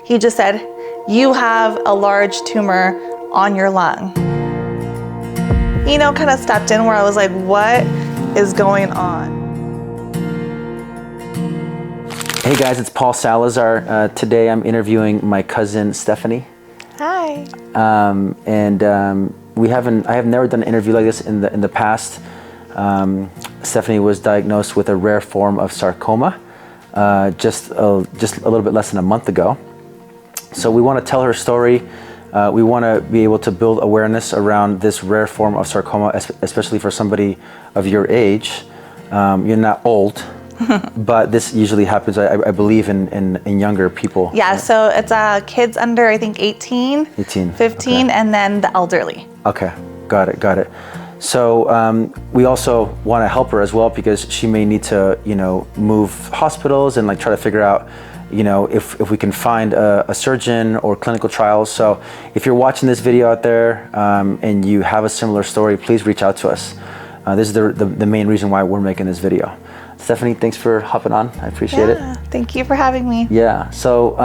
He just said, you have a large tumor on your lung. You know, kind of stepped in where I was like, what is going on? Hey guys, it's Paul Salazar. Today I'm interviewing my cousin Stephanie. Hi. I have never done an interview like this in the past. Stephanie was diagnosed with a rare form of sarcoma just a little bit less than a month ago. So we want to tell her story. We want to be able to build awareness around this rare form of sarcoma, especially for somebody of your age. You're not old, but this usually happens, I believe, in younger people. Yeah, so it's kids under, I think, 18, 15, okay. And then the elderly. Okay, got it. So we also want to help her as well because she may need to, move hospitals and try to figure out, if we can find a surgeon or clinical trials. So if you're watching this video out there and you have a similar story, please reach out to us. This is the main reason why we're making this video. Stephanie, thanks for hopping on. I appreciate it. Thank you for having me. Yeah, so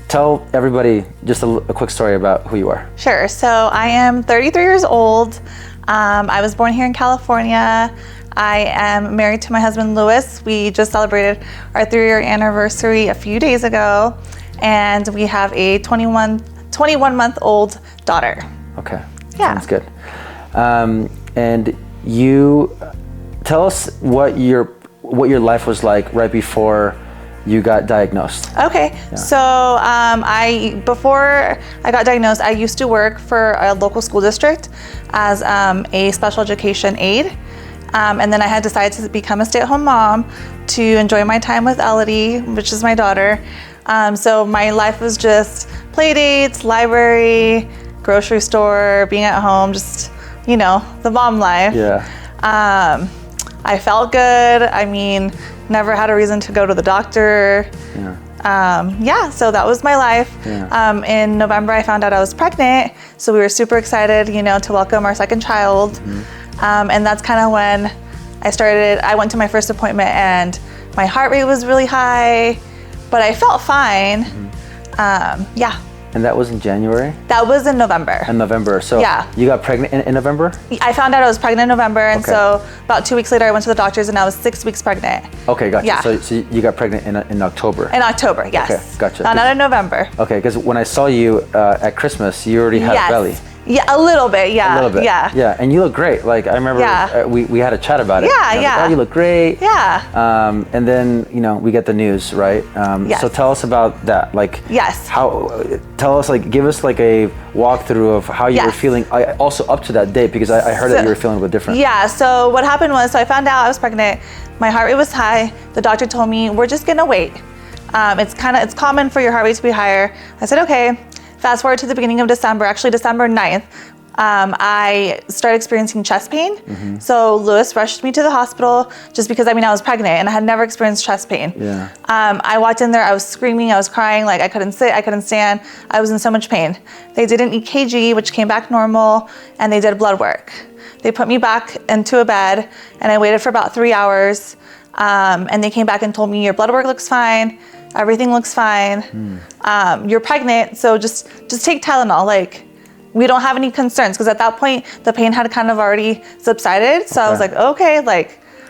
tell everybody just a quick story about who you are. Sure, so I am 33 years old. I was born here in California. I am married to my husband, Louis. We just celebrated our 3-year anniversary a few days ago, and we have a 21-month-old daughter. Okay, yeah. Sounds good. And you tell us what your life was like right before you got diagnosed. Okay, yeah. So before I got diagnosed, I used to work for a local school district as a special education aide. And then I had decided to become a stay-at-home mom to enjoy my time with Elodie, which is my daughter. So my life was just play dates, library, grocery store, being at home, just, the mom life. Yeah. I felt good. I mean, never had a reason to go to the doctor. Yeah. So that was my life. Yeah. In November, I found out I was pregnant. So we were super excited, to welcome our second child. Mm-hmm. And that's kind of when I went to my first appointment and my heart rate was really high, but I felt fine. Mm-hmm. Yeah. And that was in January? That was in November. In November. So yeah. You got pregnant in November? I found out I was pregnant in November, and okay. So about 2 weeks later I went to the doctors and I was 6 weeks pregnant. Okay, gotcha. Yeah. So you got pregnant in October? In October, yes. Okay, gotcha. Not in November. Okay, because when I saw you at Christmas, you already had a belly. Yeah, a little bit, yeah. A little bit. Yeah, and you look great. I remember we had a chat about it. Yeah, yeah. Like, oh, you look great. Yeah. And then, we get the news, right? Yes. So tell us about that. Yes. Tell us, give us a walkthrough of how you were feeling also up to that date, because I heard that you were feeling a bit different. Yeah, so what happened was, I found out I was pregnant. My heart rate was high. The doctor told me, we're just gonna wait. It's common for your heart rate to be higher. I said, okay. Fast forward to the beginning of December, actually December 9th, I started experiencing chest pain. Mm-hmm. So Louis rushed me to the hospital just because, I was pregnant and I had never experienced chest pain. Yeah. I walked in there, I was screaming, I was crying, I couldn't sit, I couldn't stand. I was in so much pain. They did an EKG, which came back normal, and they did blood work. They put me back into a bed and I waited for about 3 hours. And they came back and told me, your blood work looks fine. Everything looks fine. You're pregnant, so just take Tylenol. We don't have any concerns, because at that point the pain had kind of already subsided. So I was like, okay,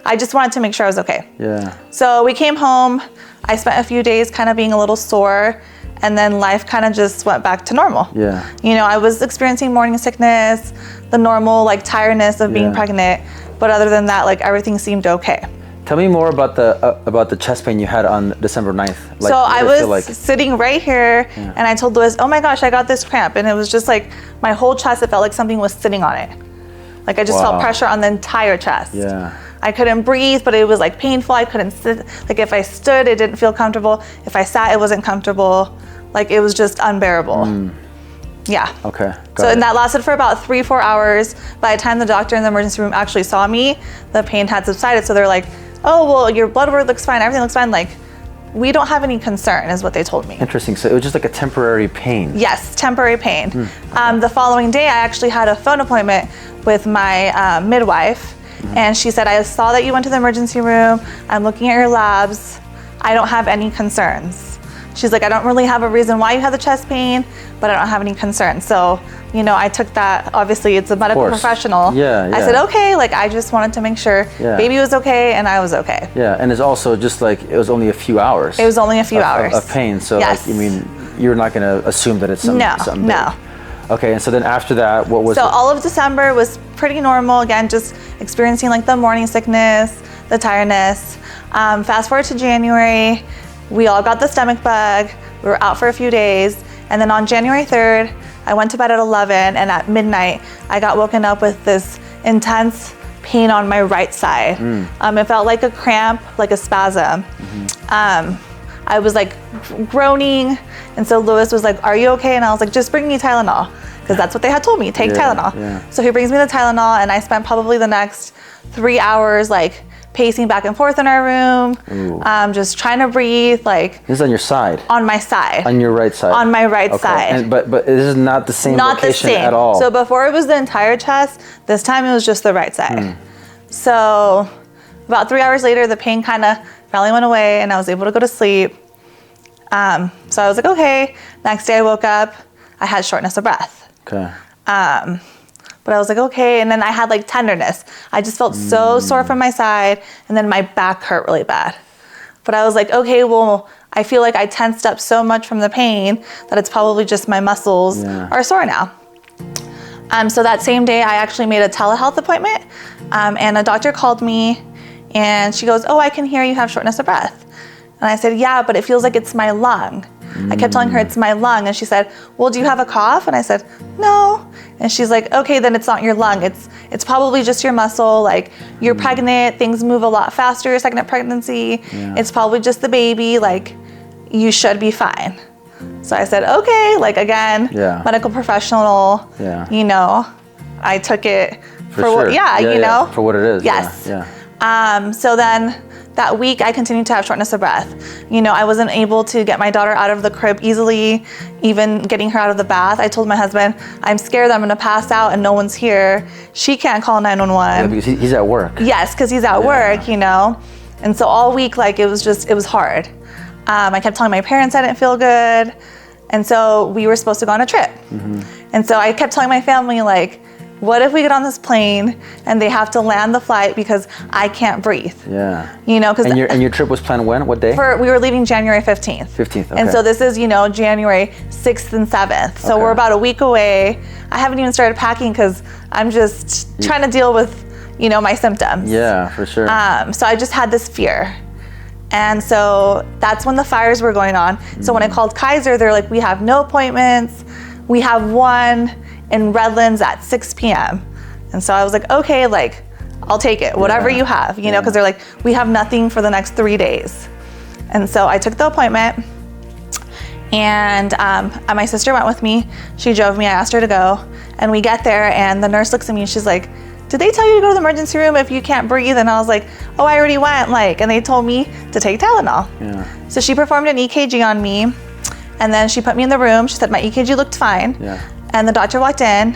I just wanted to make sure I was okay. Yeah. So we came home. I spent a few days kind of being a little sore, and then life kind of just went back to normal. Yeah. I was experiencing morning sickness, the normal tiredness of being pregnant, but other than that, everything seemed okay. Tell me more about the chest pain you had on December 9th. So I was sitting right here, and I told Louis, oh my gosh, I got this cramp. And it was just my whole chest, it felt like something was sitting on it. I just felt pressure on the entire chest. Yeah. I couldn't breathe, but it was painful. I couldn't sit. If I stood, it didn't feel comfortable. If I sat, it wasn't comfortable. It was just unbearable. Yeah. Okay. And that lasted for about 3-4 hours. By the time the doctor in the emergency room actually saw me, the pain had subsided. So they're like, oh, well, your blood work looks fine, everything looks fine. We don't have any concern, is what they told me. Interesting. So it was just a temporary pain. Yes, temporary pain. The following day, I actually had a phone appointment with my midwife, and she said, I saw that you went to the emergency room. I'm looking at your labs. I don't have any concerns. She's like, I don't really have a reason why you have the chest pain, but I don't have any concerns. So, you know, I took that, obviously it's a medical professional. Yeah, yeah. I said, okay, like I just wanted to make sure baby was okay and I was okay. Yeah, and it's also just like, it was only a few hours. It was only a few hours. Of pain, so yes. like, I mean, you're not gonna assume that it's something No. big. Okay, and so then after that, what was all of December was pretty normal. Again, just experiencing like the morning sickness, the tiredness. Fast forward to January, we all got the stomach bug. We were out for a few days. And then on January 3rd, I went to bed at 11, and at midnight, I got woken up with this intense pain on my right side. It felt like a cramp, like a spasm. I was like groaning, and so Lewis was like, are you okay? And I was like, just bring me Tylenol, because that's what they had told me, take Tylenol. Yeah. So he brings me the Tylenol, and I spent probably the next 3 hours like pacing back and forth in our room, just trying to breathe. Like, this is on your side? On my side. On your right side? On my right side. And, but this is not the same location at all? So before it was the entire chest, this time it was just the right side. So about 3 hours later, the pain kind of finally went away and I was able to go to sleep. So I was like, okay. Next day I woke up, I had shortness of breath. Okay. But I was like, okay. And then I had like tenderness. I just felt so sore from my side, and then my back hurt really bad. But I was like, okay, well, I feel like I tensed up so much from the pain that it's probably just my muscles are sore now. So that same day I actually made a telehealth appointment, and a doctor called me and she goes, oh, I can hear you have shortness of breath. And I said, yeah, but it feels like it's my lung. I kept telling her it's my lung, and she said, well, do you have a cough? And I said, no. And she's like, okay, then it's not your lung. It's probably just your muscle. Like, you're pregnant, things move a lot faster your second pregnancy. It's probably just the baby. Like, you should be fine. So I said, okay, like again, medical professional, you know, I took it for sure. what, you know. For what it is. Yes. So then that week I continued to have shortness of breath. You know, I wasn't able to get my daughter out of the crib easily, even getting her out of the bath. I told my husband, I'm scared that I'm gonna pass out and no one's here. She can't call 911. Yeah, because he's at work. Yes, because he's at work, you know. And so all week, like, it was hard. I kept telling my parents I didn't feel good. And so we were supposed to go on a trip. And so I kept telling my family, like, what if we get on this plane and they have to land the flight because I can't breathe? Yeah. You know, because and your trip was planned when? What day? We were leaving January 15th. 15th. Okay. And so this is, you know, January 6th and 7th. So we're about a week away. I haven't even started packing because I'm just trying to deal with, you know, my symptoms. Yeah, for sure. So I just had this fear. And so that's when the fires were going on. So when I called Kaiser, they're like, we have no appointments. We have one in Redlands at 6 p.m. And so I was like, okay, like, I'll take it, whatever you have, you know, because they're like, we have nothing for the next 3 days. And so I took the appointment, and my sister went with me. She drove me, I asked her to go, and we get there, and the nurse looks at me and she's like, did they tell you to go to the emergency room if you can't breathe? And I was like, oh, I already went, like, and they told me to take Tylenol. So she performed an EKG on me, and then she put me in the room. She said my EKG looked fine. And the doctor walked in.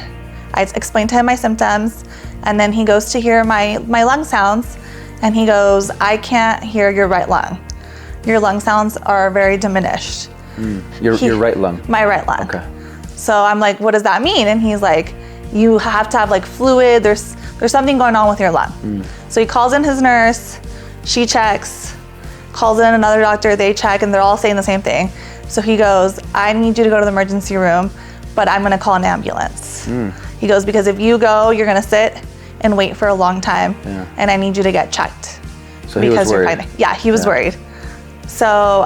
I explained to him my symptoms, and then he goes to hear my lung sounds, and he goes, I can't hear your right lung. Your lung sounds are very diminished. Your right lung? My right lung. Okay. So I'm like, what does that mean? And he's like, you have to have like fluid, there's something going on with your lung. So he calls in his nurse, she checks, calls in another doctor, they check, and they're all saying the same thing. So he goes, I need you to go to the emergency room, but I'm gonna call an ambulance. He goes, because if you go, you're gonna sit and wait for a long time, and I need you to get checked. So he was worried. Yeah, he was worried. So,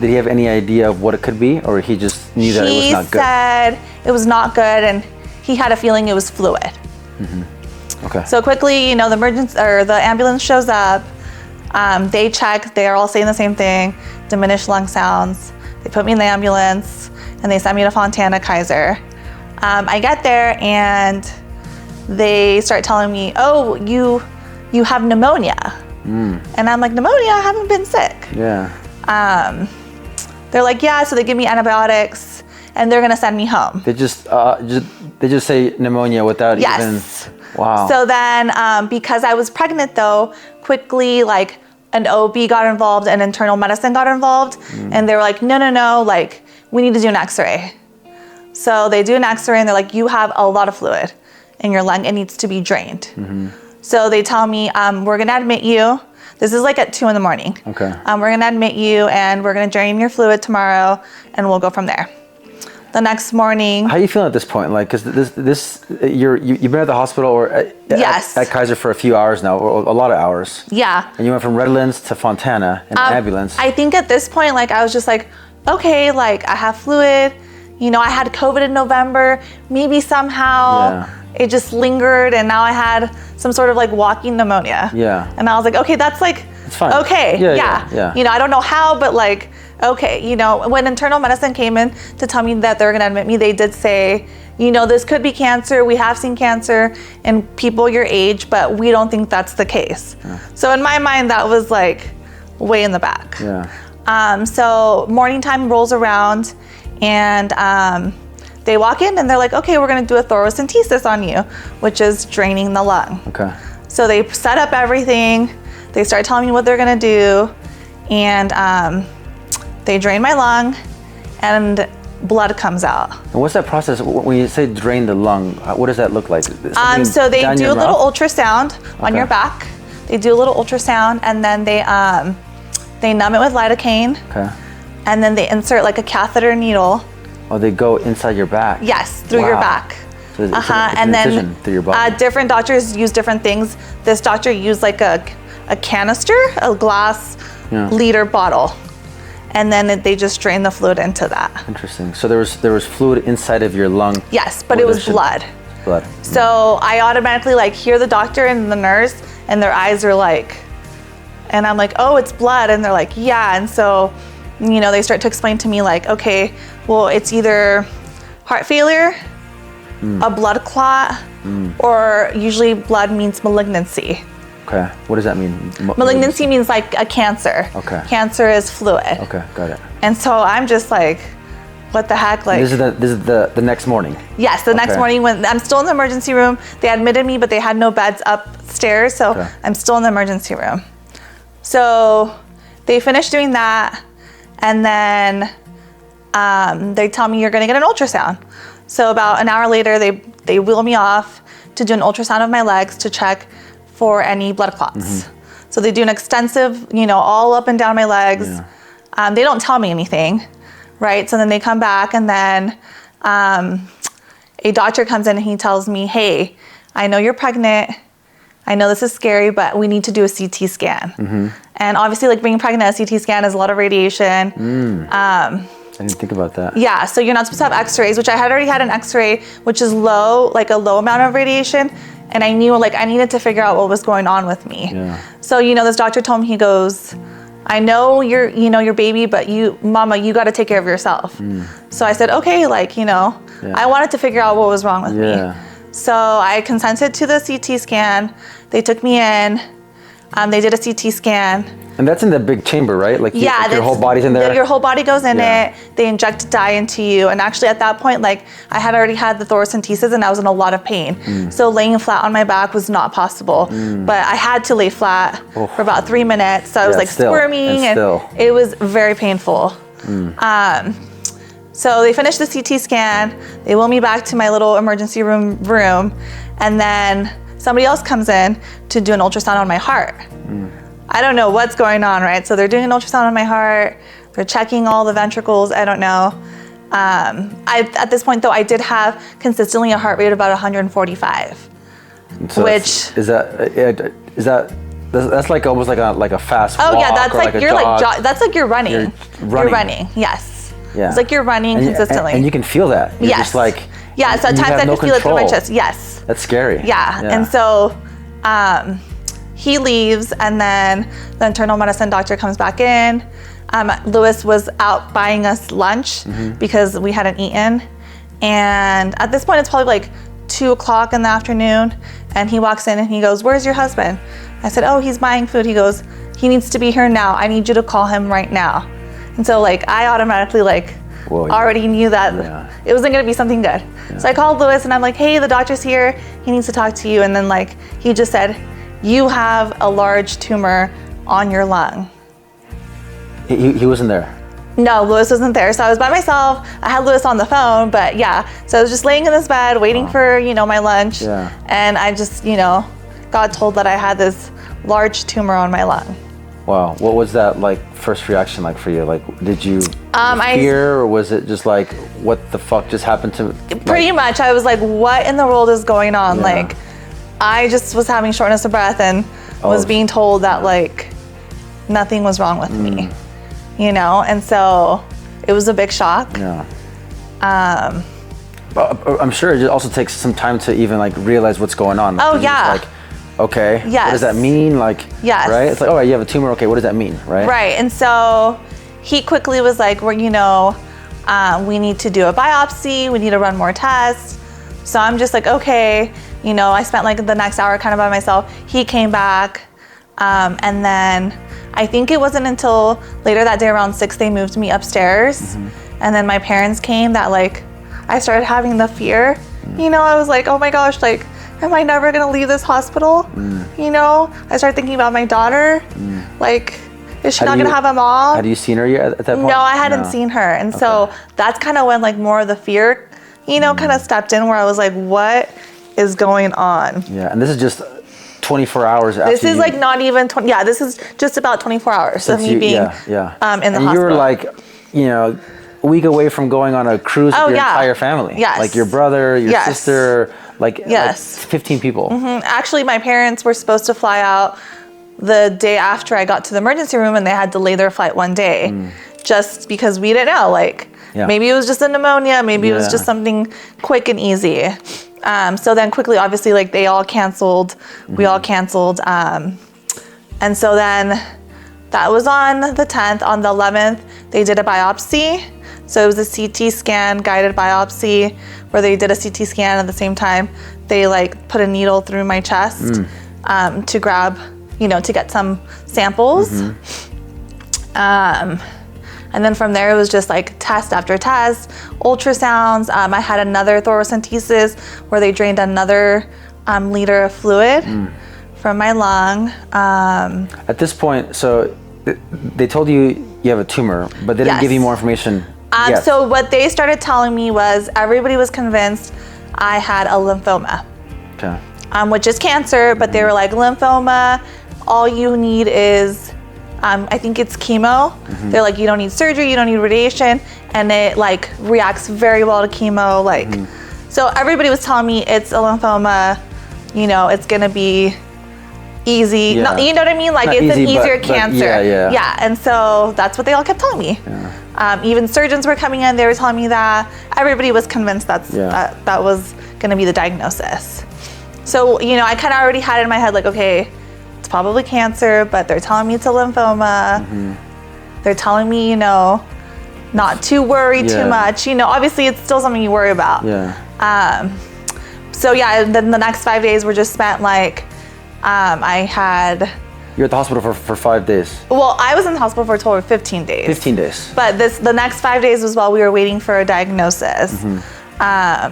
did he have any idea of what it could be, or he just knew that it was not good? He said it was not good, and he had a feeling it was fluid. Okay. So quickly, you know, the ambulance shows up. They check. They are all saying the same thing: diminished lung sounds. They put me in the ambulance, and they sent me to Fontana Kaiser. I get there, and they start telling me, "Oh, you have pneumonia." And I'm like, "Pneumonia? I haven't been sick." They're like, "Yeah." So they give me antibiotics, and they're gonna send me home. They just say pneumonia without even. Wow. So then, because I was pregnant, though, quickly, like an OB got involved and internal medicine got involved. And they were like, no, like we need to do an x-ray. So they do an x-ray and they're like, you have a lot of fluid in your lung. It needs to be drained. So they tell me, we're gonna admit you. This is like at 2 a.m. Okay. We're gonna admit you and we're gonna drain your fluid tomorrow and we'll go from there. The next morning. How are you feeling at this point? Like, cause you've been at the hospital or at Kaiser for a few hours now, or a lot of hours. Yeah. And you went from Redlands to Fontana in an ambulance. I think at this point, like I was just like, okay, like I have fluid. You know, I had COVID in November. Maybe somehow it just lingered, and now I had some sort of like walking pneumonia. Yeah. And I was like, okay, that's like, it's fine. Okay, yeah. You know, I don't know how, but like, okay, you know, when internal medicine came in to tell me that they were gonna admit me, they did say, you know, this could be cancer. We have seen cancer in people your age, but we don't think that's the case. So in my mind, that was like way in the back. So morning time rolls around and they walk in and they're like, okay, we're gonna do a thoracentesis on you, which is draining the lung. Okay. So they set up everything. They start telling me what they're gonna do. And they drain my lung and blood comes out. And what's that process? When you say drain the lung, what does that look like? So they do a little ultrasound on your back. They do a little ultrasound and then they numb it with lidocaine. Okay. And then they insert like a catheter needle. Oh, they go inside your back? Yes, through your back. So it's an incision through your body. Different doctors use different things. This doctor used like a canister, a glass liter bottle. And then they just drain the fluid into that. Interesting. So there was fluid inside of your lung. Yes, but it was blood. Blood. So I automatically like hear the doctor and the nurse and their eyes are like, and I'm like, oh, it's blood. And they're like, yeah. And so, you know, they start to explain to me like, okay, well, it's either heart failure, a blood clot, or usually blood means malignancy. Okay, what does that mean? Malignancy means like a cancer. Okay. Cancer is fluid. Okay, got it. And so I'm just like, what the heck? Like, this is the next morning. Yes, the next morning when I'm still in the emergency room. They admitted me, but they had no beds upstairs, so I'm still in the emergency room. So they finished doing that, and then they tell me you're gonna get an ultrasound. So about an hour later, they wheel me off to do an ultrasound of my legs to check for any blood clots. So they do an extensive, you know, all up and down my legs. They don't tell me anything, right? So then they come back and then a doctor comes in and he tells me, hey, I know you're pregnant. I know this is scary, but we need to do a CT scan. And obviously like being pregnant, a CT scan is a lot of radiation. I didn't think about that. Yeah, so you're not supposed to have x-rays, which I had already had an x-ray, which is low, like a low amount of radiation. And I knew like I needed to figure out what was going on with me. So, you know, this doctor told me, he goes, I know you're, you know, your baby, but mama, you got to take care of yourself. So I said, okay, like, you know, I wanted to figure out what was wrong with me. So I consented to the CT scan. They took me in, they did a CT scan. And that's in the big chamber, right? Like, like your whole body's in there? Your whole body goes in it. They inject dye into you. And actually at that point, like I had already had the thoracentesis and I was in a lot of pain. So laying flat on my back was not possible. But I had to lay flat for about 3 minutes. So I was like squirming and it was very painful. So they finished the CT scan. They wheel me back to my little emergency room. And then somebody else comes in to do an ultrasound on my heart. I don't know what's going on, right? So they're doing an ultrasound on my heart. They're checking all the ventricles. I don't know. At this point, though, I did have consistently a heart rate of about 145, so which that's like almost like a fast walk. Oh yeah, that's or like you're like that's like you're running. You're running. Yes. It's like you're running consistently. And you can feel that. You're just like so at times I can feel it through my chest. Yes. That's scary. Yeah. And so he leaves, and then the internal medicine doctor comes back in. Lewis was out buying us lunch because we hadn't eaten. And at this point, it's probably like 2 o'clock in the afternoon. And he walks in and he goes, where's your husband? I said, oh, he's buying food. He goes, he needs to be here now. I need you to call him right now. And so like, I automatically like already knew that it wasn't gonna be something good. So I called Lewis and I'm like, hey, the doctor's here. He needs to talk to you. And then like, he just said, you have a large tumor on your lung. He wasn't there. No, Lewis wasn't there. So I was by myself. I had Lewis on the phone, but yeah. So I was just laying in this bed waiting for, my lunch. Yeah. And I just, got told that I had this large tumor on my lung. Wow. What was that like first reaction like for you? Like, did you fear, or was it just like, what the fuck just happened to me? Pretty much. I was like, what in the world is going on? Yeah. Like, I just was having shortness of breath and was being told that like nothing was wrong with me, and so it was a big shock. Yeah. But I'm sure it also takes some time to even like realize what's going on. Oh yeah. Like, okay. Yes. What does that mean? Like, yes. Right? It's like, oh, you have a tumor. Okay, what does that mean? Right. Right. And so he quickly was like, well, we need to do a biopsy. We need to run more tests. So I'm just like, okay. I spent like the next hour kind of by myself. He came back. And then I think it wasn't until later that day around 6, they moved me upstairs. Mm-hmm. And then my parents came that like, I started having the fear. Mm. I was like, oh my gosh, like, am I never gonna leave this hospital? I started thinking about my daughter. Like, is she not gonna have a mom? Had you seen her yet at that point? No, I hadn't seen her. And so that's kind of when like more of the fear, kind of stepped in, where I was like, what is going on? Yeah, and this is just 24 hours after this is like not even 20, this is just about 24 hours of me being in the hospital. You were like, a week away from going on a cruise with your entire family. Yes. Like your brother, your sister, like 15 people. Mm-hmm. Actually, my parents were supposed to fly out the day after I got to the emergency room, and they had to delay their flight one day just because we didn't know. Like, maybe it was just a pneumonia, maybe it was just something quick and easy. So then quickly, obviously, like they all canceled, we all canceled. And so then that was on the 10th. On the 11th, they did a biopsy. So it was a CT scan, guided biopsy, where they did a CT scan at the same time. They like put a needle through my chest to grab, to get some samples. And then from there, it was just like test after test, ultrasounds. I had another thoracentesis where they drained another liter of fluid from my lung. At this point, so they told you you have a tumor, but they didn't give you more information yet. So what they started telling me was everybody was convinced I had a lymphoma, which is cancer, but they were like, lymphoma, all you need is I think it's chemo. They're like, you don't need surgery, you don't need radiation, and it like reacts very well to chemo. Like, so everybody was telling me it's a lymphoma, it's gonna be easy. Yeah. No, you know what I mean? Like, it's easy, an easier but cancer. Yeah. And so that's what they all kept telling me. Even surgeons were coming in, they were telling me that. Everybody was convinced that was gonna be the diagnosis. So, I kind of already had it in my head, like, okay, it's probably cancer, but they're telling me it's a lymphoma. They're telling me, not to worry too much. Obviously it's still something you worry about. So and then the next 5 days were just spent like, You're at the hospital for 5 days. Well, I was in the hospital for a total of 15 days. 15 days. But the next 5 days was while we were waiting for a diagnosis. I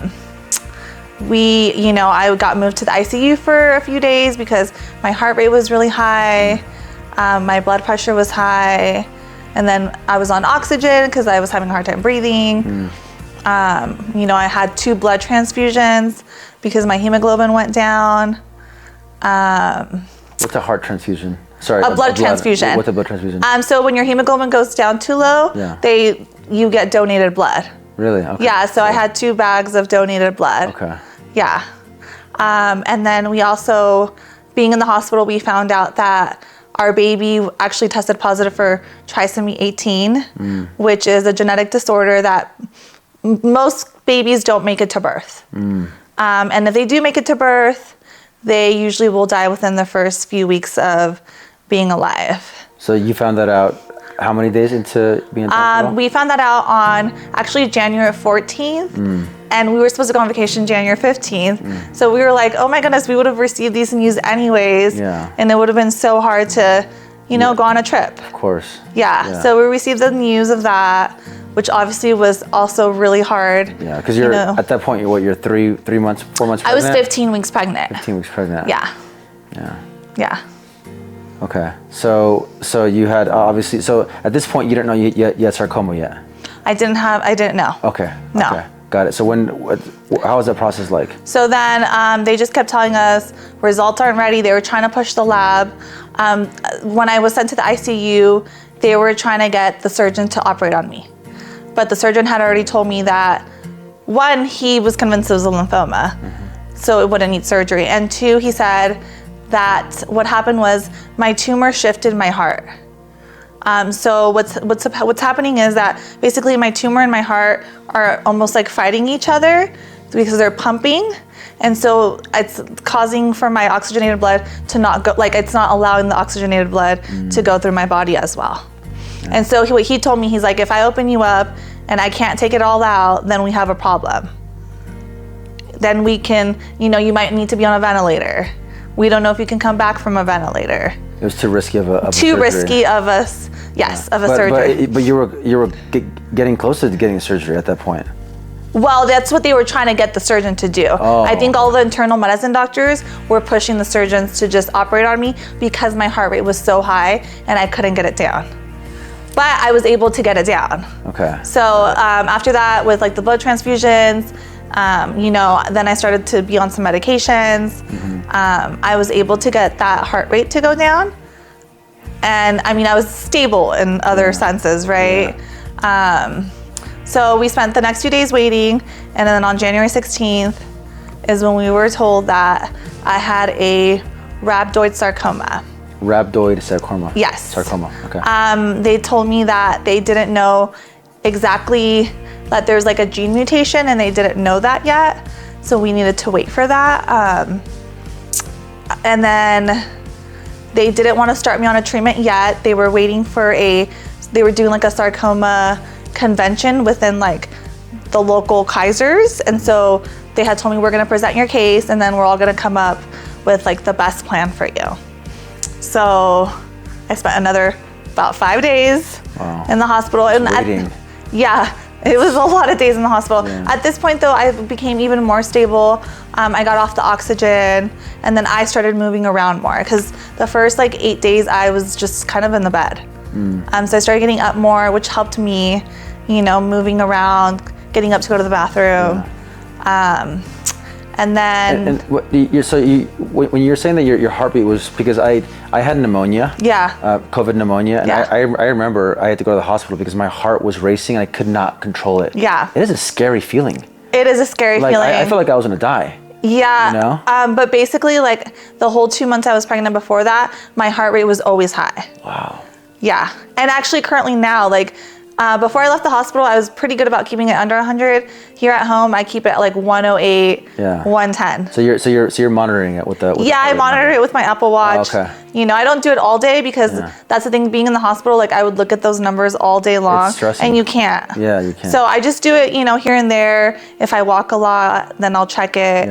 got moved to the ICU for a few days because my heart rate was really high, my blood pressure was high, and then I was on oxygen because I was having a hard time breathing. I had 2 blood transfusions because my hemoglobin went down. What's a heart transfusion? Sorry, a blood transfusion. What's a blood transfusion? So when your hemoglobin goes down too low, you get donated blood. Really? Okay. Yeah, so I had 2 bags of donated blood. Okay. Yeah. And then we also, being in the hospital, we found out that our baby actually tested positive for trisomy 18, which is a genetic disorder that most babies don't make it to birth. And if they do make it to birth, they usually will die within the first few weeks of being alive. So you found that out how many days into being in the hospital? We found that out on actually January 14th, and we were supposed to go on vacation January 15th. So we were like, oh my goodness, we would have received these news anyways, and it would have been so hard to, go on a trip. Of course. Yeah, so we received the news of that, which obviously was also really hard. Yeah, because you're at that point, you're 4 months pregnant? I was 15 weeks pregnant. 15 weeks pregnant. Yeah. Yeah. Yeah. Okay. So you had obviously. So at this point, you didn't know you had sarcoma yet. I didn't know. Okay. No. Okay. Got it. So how was that process like? So then they just kept telling us results aren't ready. They were trying to push the lab. When I was sent to the ICU, they were trying to get the surgeon to operate on me. But the surgeon had already told me that, one, he was convinced it was a lymphoma, so it wouldn't need surgery. And two, he said that what happened was my tumor shifted my heart. So what's happening is that basically my tumor and my heart are almost like fighting each other because they're pumping. And so it's causing for my oxygenated blood to not go, like it's not allowing the oxygenated blood to go through my body as well. Yeah. And so what he told me, he's like, if I open you up and I can't take it all out, then we have a problem. Then we can, you might need to be on a ventilator. We don't know if you can come back from a ventilator. It was too risky of a too surgery. Risky of a surgery. But you were getting closer to getting surgery at that point. Well, that's what they were trying to get the surgeon to do. Oh. I think all the internal medicine doctors were pushing the surgeons to just operate on me because my heart rate was so high and I couldn't get it down. But I was able to get it down. Okay. So after that, with like the blood transfusions, then I started to be on some medications. I was able to get that heart rate to go down. And I mean, I was stable in other senses, right? Yeah. So we spent the next 2 days waiting, and then on January 16th is when we were told that I had a rhabdoid sarcoma. Rhabdoid sarcoma? Yes. Sarcoma, okay. They told me that they didn't know exactly that there's like a gene mutation, and they didn't know that yet. So we needed to wait for that. And then they didn't want to start me on a treatment yet. They were waiting for they were doing like a sarcoma convention within like the local Kaisers. And so they had told me, we're going to present your case and then we're all going to come up with like the best plan for you. So I spent another about 5 days in the hospital. And waiting. It was a lot of days in the hospital. Yeah. At this point though, I became even more stable. I got off the oxygen and then I started moving around more because the first like 8 days I was just kind of in the bed. So I started getting up more, which helped me, moving around, getting up to go to the bathroom. Yeah. And then when you're saying that your heartbeat was because I had pneumonia, COVID pneumonia, and I remember I had to go to the hospital because my heart was racing and I could not control it. Yeah, it is a scary feeling. It is a scary feeling. I felt like I was gonna die. Yeah, but basically, like the whole 2 months I was pregnant before that, my heart rate was always high. Wow. Yeah, and actually currently now, like before I left the hospital, I was pretty good about keeping it under 100. Here at home, I keep it at like 108, 110. So you're monitoring it with the I monitor it with my Apple Watch. Oh, okay. I don't do it all day because that's the thing. Being in the hospital, like I would look at those numbers all day long, it's stressing. and you can't. Yeah, you can't. So I just do it, here and there. If I walk a lot, then I'll check it.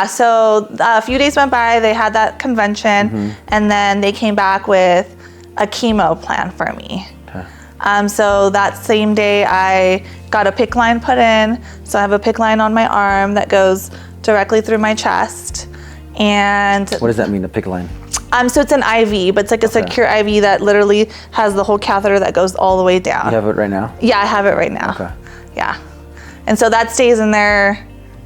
So a few days went by, they had that convention, and then they came back with a chemo plan for me. Okay. So that same day I got a PICC line put in. So I have a PICC line on my arm that goes directly through my chest. And what does that mean, a PICC line? So it's an IV, but it's like a secure IV that literally has the whole catheter that goes all the way down. You have it right now? Yeah, I have it right now. Okay. Yeah. And so that stays in there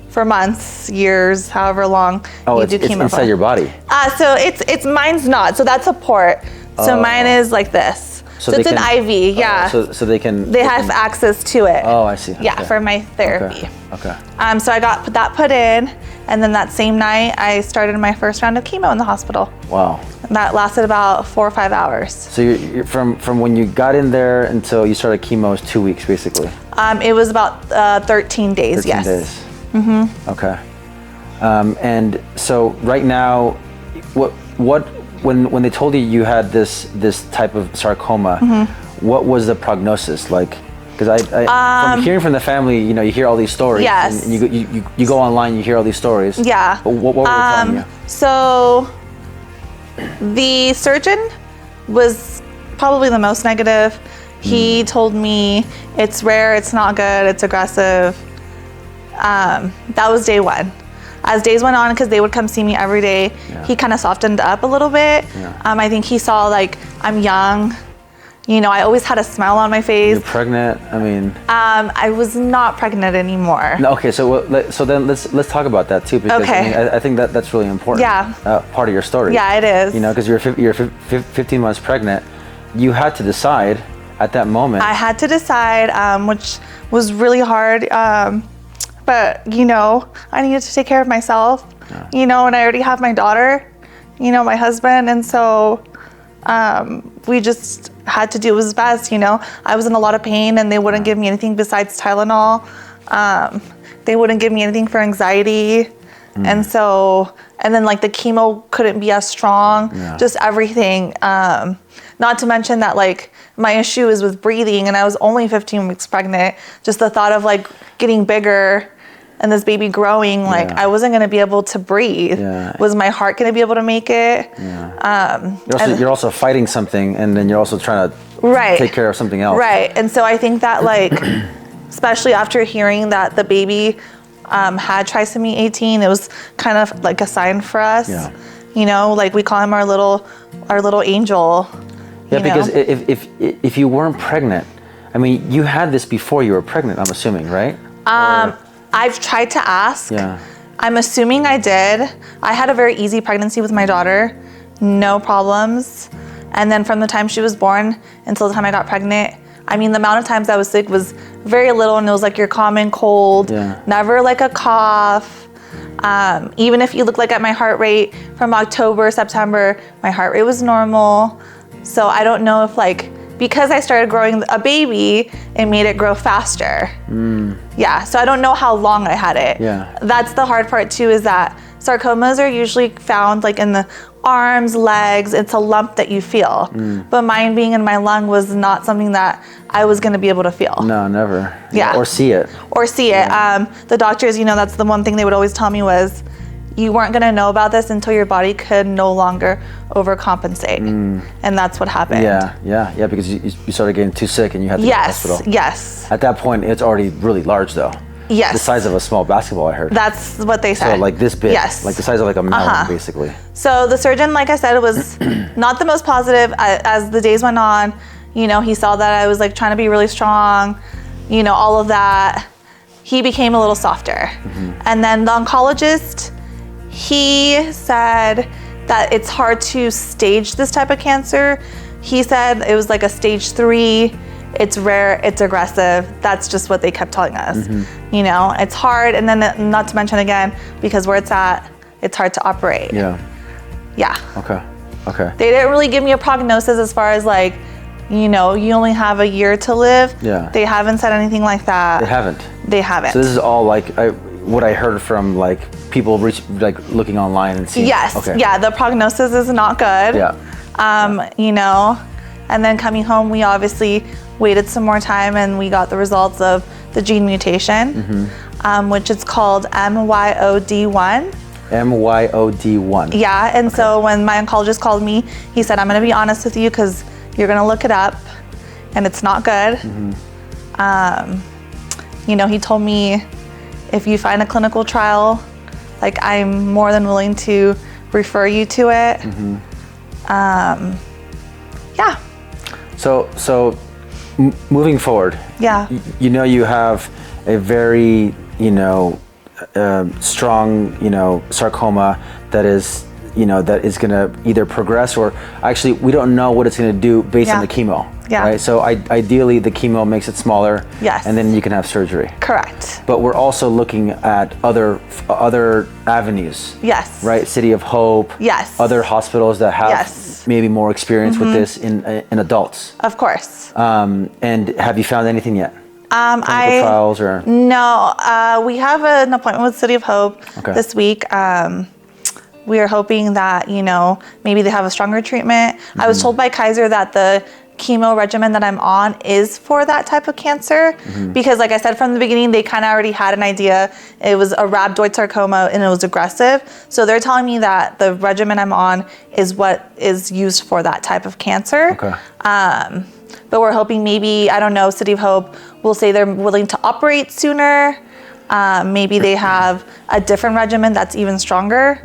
for months, years, however long you do chemo. It's inside your body? So it's mine's not. So that's a port. So mine is like this. So it's an IV, yeah. So they have access to it. Oh, I see. Yeah, for my therapy. Okay. So I got that put in, and then that same night I started my first round of chemo in the hospital. Wow. And that lasted about 4 or 5 hours. So you're from when you got in there until you started chemo is 2 weeks basically. It was about 13 days. 13 yes. days. Mm-hmm. Okay. And so right now, when they told you had this type of sarcoma, what was the prognosis like? Because from hearing from the family, you hear all these stories. Yes. And you go online, you hear all these stories. Yeah. But what were they telling you? So the surgeon was probably the most negative. He told me it's rare, it's not good, it's aggressive. That was day one. as days went on, because they would come see me every day, he kind of softened up a little bit. I think he saw like I'm young. You know, I always had a smile on my face. You're pregnant. I mean, I was not pregnant anymore. no, okay. So then let's talk about that too, because I, mean, I think that's really important. Yeah. Part of your story. Yeah, it is. You know, because you're 15 months pregnant. You had to decide at that moment. I had to decide, which was really hard. But you know, I needed to take care of myself. You know, and I already have my daughter. You know, my husband, and so we just had to do what was best. You know, I was in a lot of pain, and they wouldn't give me anything besides Tylenol. They wouldn't give me anything for anxiety, and so, and then like the chemo couldn't be as strong. Just everything. Not to mention that like my issue is with breathing, and I was only 15 weeks pregnant. Just the thought of like getting bigger and this baby growing, like I wasn't gonna be able to breathe. Was my heart gonna be able to make it? You're also fighting something, and then you're also trying to take care of something else. Right, and so I think that like, especially after hearing that the baby had trisomy 18, it was kind of like a sign for us. You know, like we call him our little angel. Yeah, because if you weren't pregnant, I mean, you had this before you were pregnant, I'm assuming, right? I've tried to ask. I'm assuming I did. I had a very easy pregnancy with my daughter, no problems. And then from the time she was born until the time I got pregnant, I mean, the amount of times I was sick was very little, and it was like your common cold, never like a cough. Even if you look like at my heart rate from October, September, my heart rate was normal. So I don't know if like, because I started growing a baby, it made it grow faster. Yeah, so I don't know how long I had it. That's the hard part too, is that sarcomas are usually found like in the arms, legs. It's a lump that you feel. But mine being in my lung was not something that I was gonna be able to feel. No, never. Or see it. Or see it. The doctors, you know, that's the one thing they would always tell me was, you weren't gonna know about this until your body could no longer overcompensate. And that's what happened. Yeah, because you started getting too sick and you had to go to the hospital. Yes. At that point, it's already really large though. Yes. The size of a small basketball, I heard. That's what they said. So like this big. Yes. Like the size of like a melon, basically. So the surgeon, like I said, was not the most positive. As the days went on, you know, he saw that I was like trying to be really strong, you know, all of that. He became a little softer. And then the oncologist, he said that it's hard to stage this type of cancer. He said it was like a stage 3. It's rare, it's aggressive. That's just what they kept telling us. You know, it's hard, and then not to mention again, because where it's at, it's hard to operate. Yeah. Okay. They didn't really give me a prognosis as far as like, you know, you only have a year to live. They haven't said anything like that. They haven't. So this is all like what I heard from like people looking online and seeing. Yeah, the prognosis is not good. You know, and then coming home, we obviously waited some more time, and we got the results of the gene mutation, which is called MYOD1. MYOD1. Yeah, and so when my oncologist called me, he said, I'm gonna be honest with you, because you're gonna look it up, and it's not good. You know, he told me, if you find a clinical trial, like I'm more than willing to refer you to it. Yeah. So moving forward. You know, you have a very, you know, strong, you know, sarcoma that is, you know, that is gonna either progress, or actually we don't know what it's gonna do based on the chemo. Right? So ideally the chemo makes it smaller. And then you can have surgery. Correct. But we're also looking at other avenues. Right? City of Hope. Other hospitals that have maybe more experience with this in adults. Of course. And have you found anything yet? Clinical trials or? No, we have an appointment with City of Hope this week. We are hoping that, you know, maybe they have a stronger treatment. I was told by Kaiser that the chemo regimen that I'm on is for that type of cancer, because like I said from the beginning, they kind of already had an idea. It was a rhabdoid sarcoma and it was aggressive. So they're telling me that the regimen I'm on is what is used for that type of cancer. But we're hoping maybe, I don't know, City of Hope will say they're willing to operate sooner. Maybe they have a different regimen that's even stronger,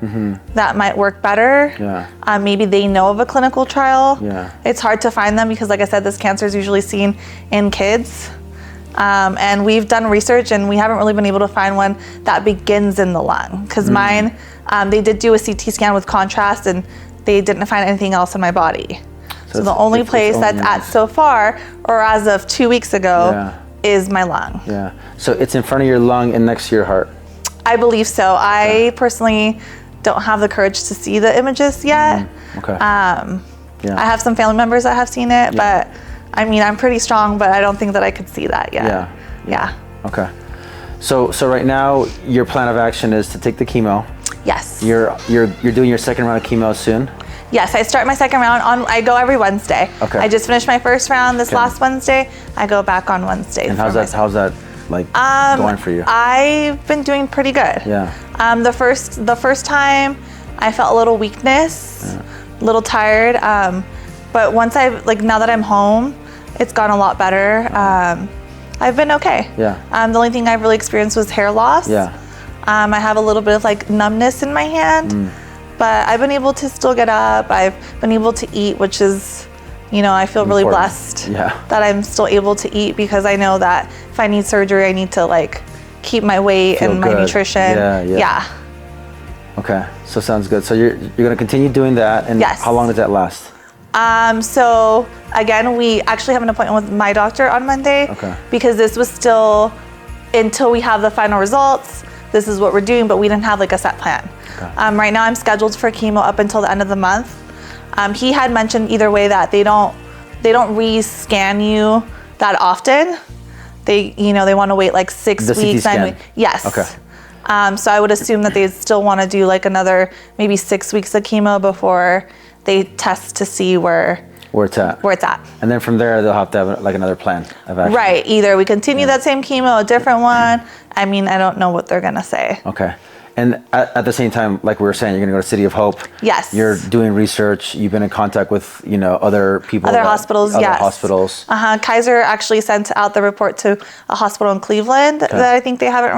that might work better. Yeah. Maybe they know of a clinical trial. Yeah. It's hard to find them because, like I said, this cancer is usually seen in kids. And we've done research and we haven't really been able to find one that begins in the lung. Because mine, they did do a CT scan with contrast and they didn't find anything else in my body. So the only place that's at so far, or as of 2 weeks ago, is my lung. Yeah. So it's in front of your lung and next to your heart. I believe so. I personally don't have the courage to see the images yet. Okay. I have some family members that have seen it, but I mean, I'm pretty strong, but I don't think that I could see that yet. Yeah. Okay. So right now, your plan of action is to take the chemo. Yes. You're doing your second round of chemo soon. Yes, I start my second round I go every Wednesday. Okay. I just finished my first round this last Wednesday. I go back on Wednesdays. And how's that like going for you? I've been doing pretty good. Yeah. The first time I felt a little weakness, a little tired. But once now that I'm home, it's gone a lot better. I've been okay. Yeah. The only thing I've really experienced was hair loss. Yeah. I have a little bit of like numbness in my hand. But I've been able to still get up. I've been able to eat, which is, I feel really blessed that I'm still able to eat because I know that if I need surgery, I need to like keep my weight and my nutrition. Yeah. Okay, so sounds good. So you're gonna continue doing that, and how long does that last? So again, we actually have an appointment with my doctor on Monday because this was still until we have the final results. This is what we're doing, but we didn't have like a set plan. Right now I'm scheduled for chemo up until the end of the month. He had mentioned either way that they don't re-scan you that often. They want to wait like 6 weeks, 9 weeks. Yes. Okay. So I would assume that they still want to do like another maybe 6 weeks of chemo before they test to see where it's at. And then from there they'll have to have like another plan of action. Right. Either we continue that same chemo, a different one. I mean, I don't know what they're gonna say. Okay. And at the same time, like we were saying, you're going to go to City of Hope. Yes. You're doing research. You've been in contact with, other people. Other hospitals, yes. Hospitals. Kaiser actually sent out the report to a hospital in Cleveland that I think they haven't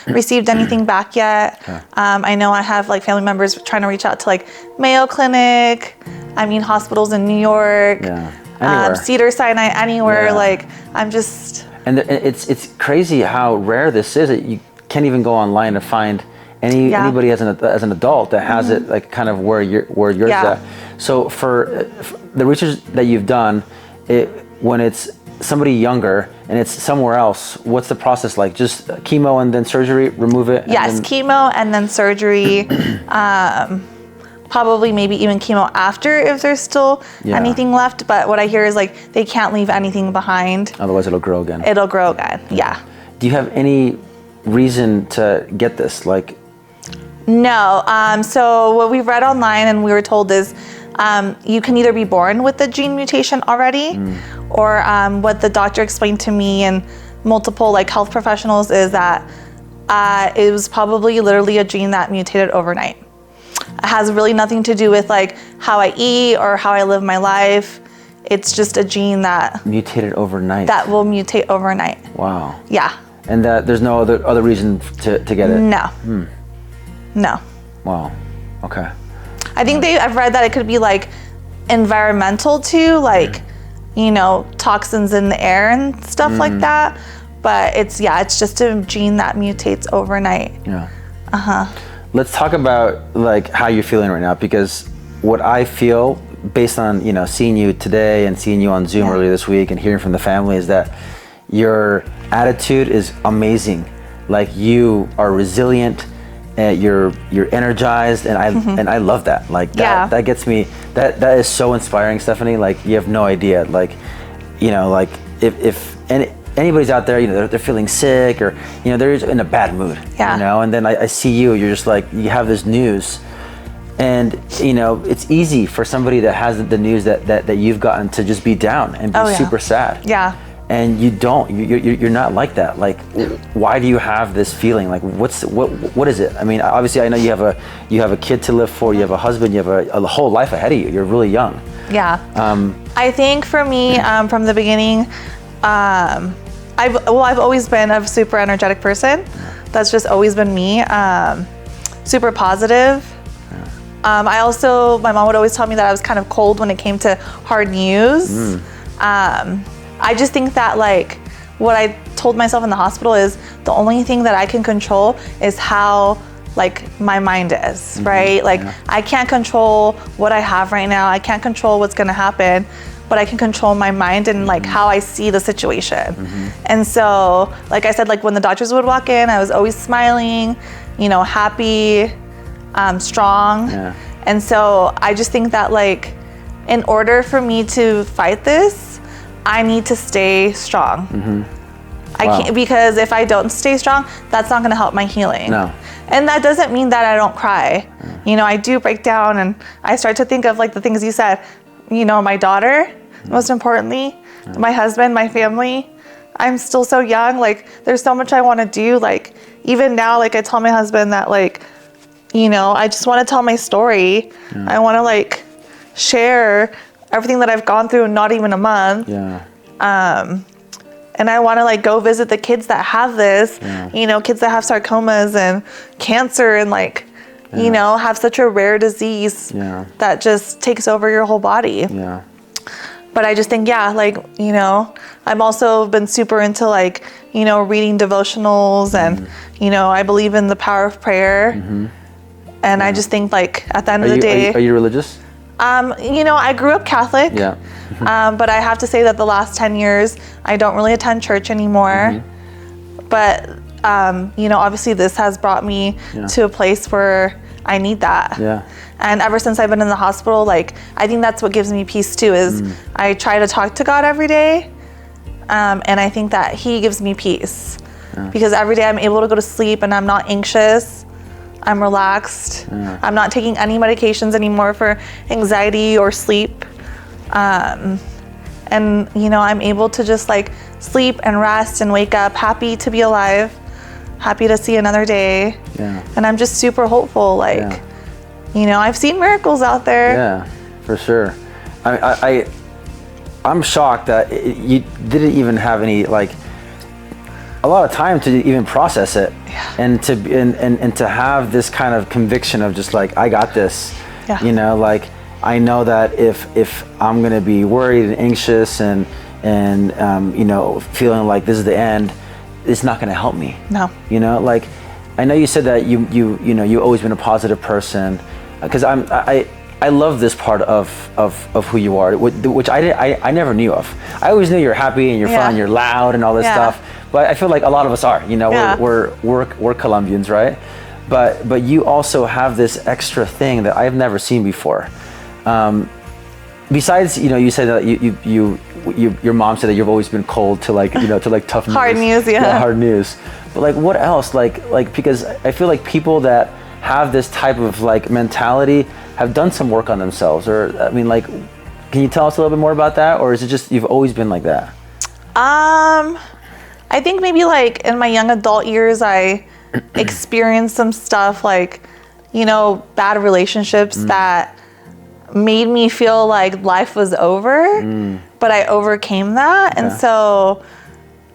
received anything back yet. I know I have like family members trying to reach out to like Mayo Clinic. I mean, hospitals in New York. Anywhere. Cedars-Sinai, anywhere. Like, I'm just. And it's crazy how rare this is. That you can't even go online to find anybody as an adult that has it like kind of where yours at. So for the research that you've done, when it's somebody younger and it's somewhere else, what's the process like? Just chemo and then surgery, remove it? Yes, chemo and then surgery. Probably maybe even chemo after if there's still anything left. But what I hear is like they can't leave anything behind. Otherwise it'll grow again. It'll grow again, yeah. Do you have any reason to get this? Like, no. So what we've read online and we were told is you can either be born with the gene mutation already, or what the doctor explained to me and multiple like health professionals is that it was probably literally a gene that mutated overnight. It has really nothing to do with like how I eat or how I live my life. It's just a gene that mutated overnight. That will mutate overnight. Wow. Yeah. And there's no other reason to get it? No. No. Wow. Okay. I think I've read that it could be like environmental too, like, toxins in the air and stuff like that. But it's just a gene that mutates overnight. Yeah. Let's talk about like how you're feeling right now, because what I feel based on, seeing you today and seeing you on Zoom earlier this week and hearing from the family is that your attitude is amazing. Like you are resilient, you're energized, and I love that. Like that gets me. That is so inspiring, Stephanie. Like you have no idea. Like, like if anybody's out there, they're feeling sick or they're in a bad mood. And then I see you. You're just like you have this news, and it's easy for somebody that has the news that you've gotten to just be down and be super sad. Yeah. And you don't. You're not like that. Like, why do you have this feeling? Like, what is it? I mean, obviously, I know you have a kid to live for. You have a husband. You have a whole life ahead of you. You're really young. Yeah. I think for me, from the beginning, I I've always been a super energetic person. That's just always been me. Super positive. My mom would always tell me that I was kind of cold when it came to hard news. I just think that like what I told myself in the hospital is the only thing that I can control is how like my mind is, right? Like I can't control what I have right now. I can't control what's gonna happen, but I can control my mind and like how I see the situation. And so, like I said, like when the doctors would walk in, I was always smiling, you know, happy, strong. And so I just think that like, in order for me to fight this, I need to stay strong. I can't, because if I don't stay strong, that's not gonna help my healing. No. And that doesn't mean that I don't cry. You know, I do break down and I start to think of like the things you said, you know, my daughter, most importantly, my husband, my family. I'm still so young, like there's so much I wanna do. Like even now, like I tell my husband that like, you know, I just wanna tell my story. I wanna like share everything that I've gone through in not even a month. And I want to like go visit the kids that have this, you know, kids that have sarcomas and cancer and like, you know, have such a rare disease that just takes over your whole body. But I just think, like, you know, I've also been super into like, you know, reading devotionals and, you know, I believe in the power of prayer. And I just think like at the end of the day. Are you religious? You know, I grew up Catholic, but I have to say that the last 10 years, I don't really attend church anymore. But, you know, obviously this has brought me to a place where I need that. And ever since I've been in the hospital, like, I think that's what gives me peace too, is I try to talk to God every day. And I think that He gives me peace because every day I'm able to go to sleep and I'm not anxious. I'm relaxed. I'm not taking any medications anymore for anxiety or sleep. And, you know, I'm able to just like sleep and rest and wake up happy to be alive, happy to see another day. And I'm just super hopeful. Like, you know, I've seen miracles out there. For sure. I'm shocked that you didn't even have any like a lot of time to even process it, and to have this kind of conviction of just like, I got this. You know, like I know that if I'm gonna be worried and anxious and you know, feeling like this is the end, it's not gonna help me. No. You know, like I know you said that you know, you've always been a positive person, because I love this part of who you are, which I never knew of. I always knew you're happy and you're fun, you're loud and all this stuff. But I feel like a lot of us are, you know, we're Colombians, right? But you also have this extra thing that I've never seen before. Besides, you know, you said that your mom said that you've always been cold to like, you know, to like tough news. Hard news, hard news. But like, what else? Like because I feel like people that have this type of like mentality have done some work on themselves, or I mean, like, can you tell us a little bit more about that, or is it just you've always been like that? I think maybe like in my young adult years, I experienced some stuff like, you know, bad relationships that made me feel like life was over, but I overcame that. And so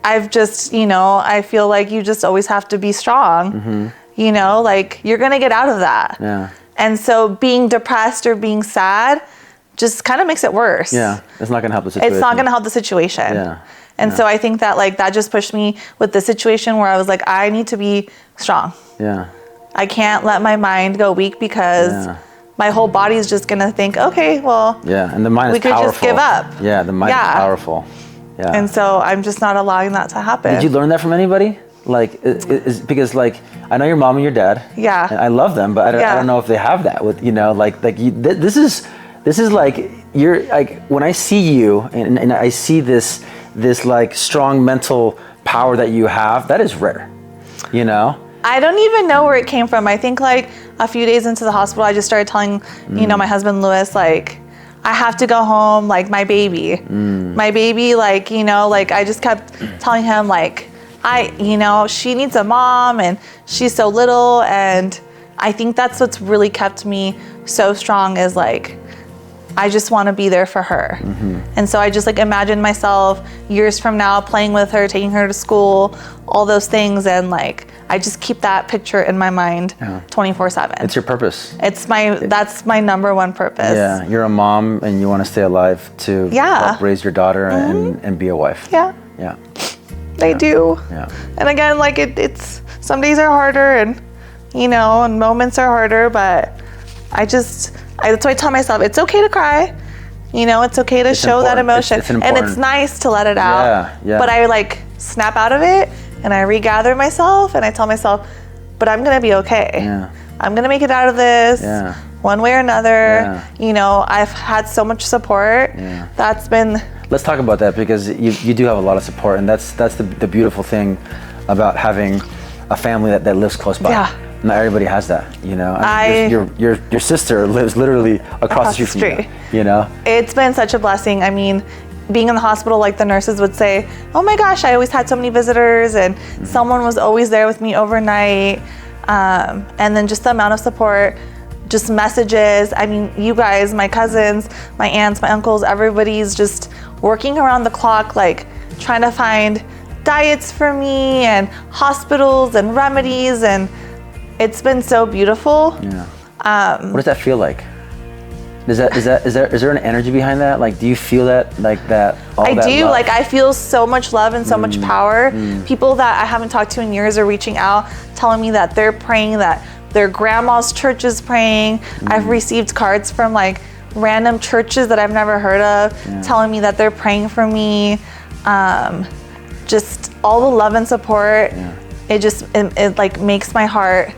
I've just, you know, I feel like you just always have to be strong, you know, like you're going to get out of that. And so being depressed or being sad just kind of makes it worse. It's not going to help the situation. It's not going to help the situation. And so I think that like that just pushed me with the situation where I was like, I need to be strong. I can't let my mind go weak because my whole body is just gonna think, okay, well, and the mind is powerful. We could just give up. The mind is powerful. And so I'm just not allowing that to happen. Did you learn that from anybody? Like, because like I know your mom and your dad. And I love them, but I don't know if they have that with, you know, like you, this is like you're like, when I see you and I see this like strong mental power that you have, that is rare, you know? I don't even know where it came from. I think like a few days into the hospital, I just started telling, you know, my husband, Louis, like, I have to go home, like my baby, like, you know, like I just kept telling him like, you know, she needs a mom and she's so little. And I think that's what's really kept me so strong is like, I just want to be there for her. And so I just like imagine myself years from now playing with her, taking her to school, all those things. And like, I just keep that picture in my mind 24/7. It's your purpose. That's my number one purpose. Yeah, you're a mom and you want to stay alive to help raise your daughter and be a wife. Yeah. Yeah. They do. Yeah. And again, like it's some days are harder and and moments are harder, but that's why I tell myself it's okay to cry. It's okay to show that emotion. And it's nice to let it out. Yeah. But I like snap out of it and I regather myself and I tell myself, but I'm gonna be okay. Yeah. I'm gonna make it out of this one way or another. Yeah. I've had so much support. Yeah. That's been. Let's talk about that because you do have a lot of support, and that's the beautiful thing about having a family that lives close by. Yeah. Not everybody has that, I mean, your sister lives literally across the street from you. It's been such a blessing. I mean, being in the hospital, like the nurses would say, oh my gosh, I always had so many visitors and someone was always there with me overnight. And then just the amount of support, just messages. I mean, you guys, my cousins, my aunts, my uncles, everybody's just working around the clock, like trying to find diets for me and hospitals and remedies, and it's been so beautiful. Yeah. What does that feel like? Is there an energy behind that? Like, do you feel that, like that? I do. Like, I feel so much love and so much power. People that I haven't talked to in years are reaching out, telling me that they're praying, that their grandma's church is praying. I've received cards from like random churches that I've never heard of, telling me that they're praying for me. Just all the love and support. It like makes my heart.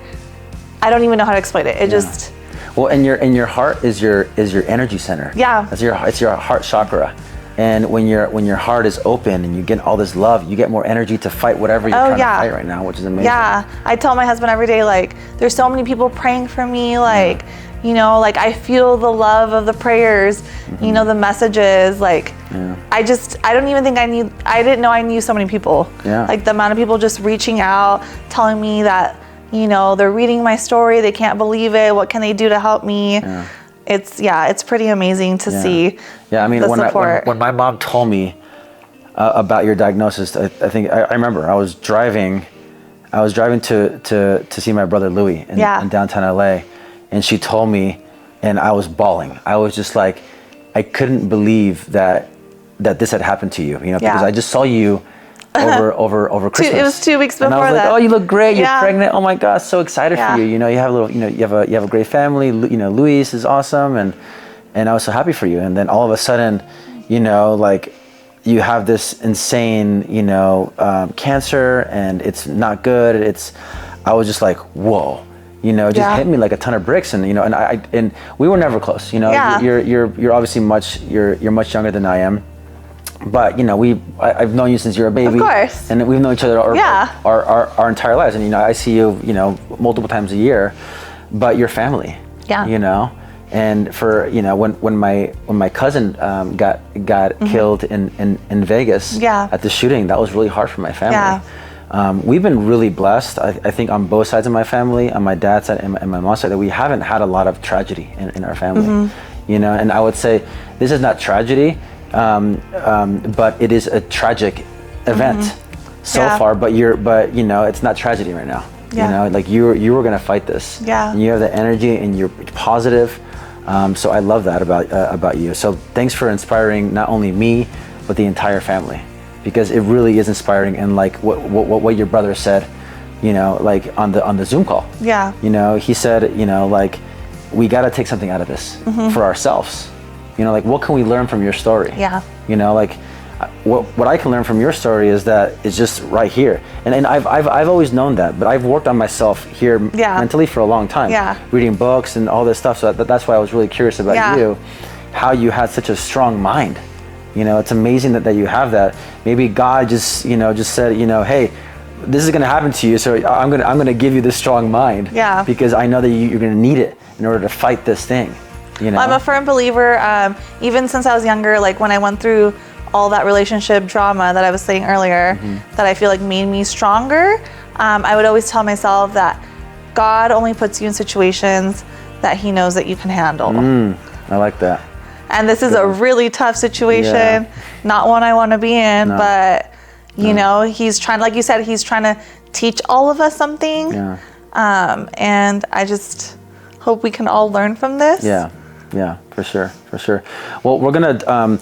I don't even know how to explain it. It just. Well, and your heart is your energy center. Yeah. It's your heart chakra, and when your heart is open and you get all this love, you get more energy to fight whatever you're trying to fight right now, which is amazing. Yeah, I tell my husband every day, like, there's so many people praying for me, like, like I feel the love of the prayers, the messages, like, I don't even think I didn't know I knew so many people. Yeah. Like the amount of people just reaching out, telling me that, they're reading my story, they can't believe it, what can they do to help me? Yeah. It's pretty amazing to see. Yeah, I mean, the support. When my mom told me about your diagnosis, I think I remember I was driving to see my brother Louis in downtown LA, and she told me, and I was bawling. I was just like, I couldn't believe that this had happened to you, because I just saw you over Christmas. It was 2 weeks before that. And I was like, oh, you look great. You're pregnant. Oh my gosh, so excited for you. You have you have a great family. Luis is awesome, and I was so happy for you. And then all of a sudden, like you have this insane, cancer, and it's not good. I was just like, whoa. It just hit me like a ton of bricks, and and we were never close. You're obviously much younger than I am. But I've known you since you were a baby, of course, and we've known each other our entire lives. And I see you multiple times a year, but your family, and for when my cousin got killed in Vegas at the shooting, that was really hard for my family. We've been really blessed, I think, on both sides of my family, on my dad's side and my mom's side, that we haven't had a lot of tragedy in our family. And I would say this is not tragedy. But it is a tragic event so far. But it's not tragedy right now. Like you were gonna fight this. And you have the energy and you're positive. So I love that about you. So thanks for inspiring not only me but the entire family, because it really is inspiring. And like what your brother said, like on the Zoom call. He said, like we got to take something out of this for ourselves. Like, what can we learn from your story? Like, what I can learn from your story is that it's just right here. And I've always known that, but I've worked on myself here mentally for a long time. Reading books and all this stuff. So that's why I was really curious about you, how you had such a strong mind. It's amazing that you have that. Maybe God just said, hey, this is going to happen to you, so I'm going to give you this strong mind. Because I know that you're going to need it in order to fight this thing. I'm a firm believer, even since I was younger, like when I went through all that relationship drama that I was saying earlier, that I feel like made me stronger, I would always tell myself that God only puts you in situations that he knows that you can handle. I like that. And this is a really tough situation, not one I want to be in, but you know, he's trying, like you said, he's trying to teach all of us something. And I just hope we can all learn from this. Yeah, for sure. Well, we're gonna,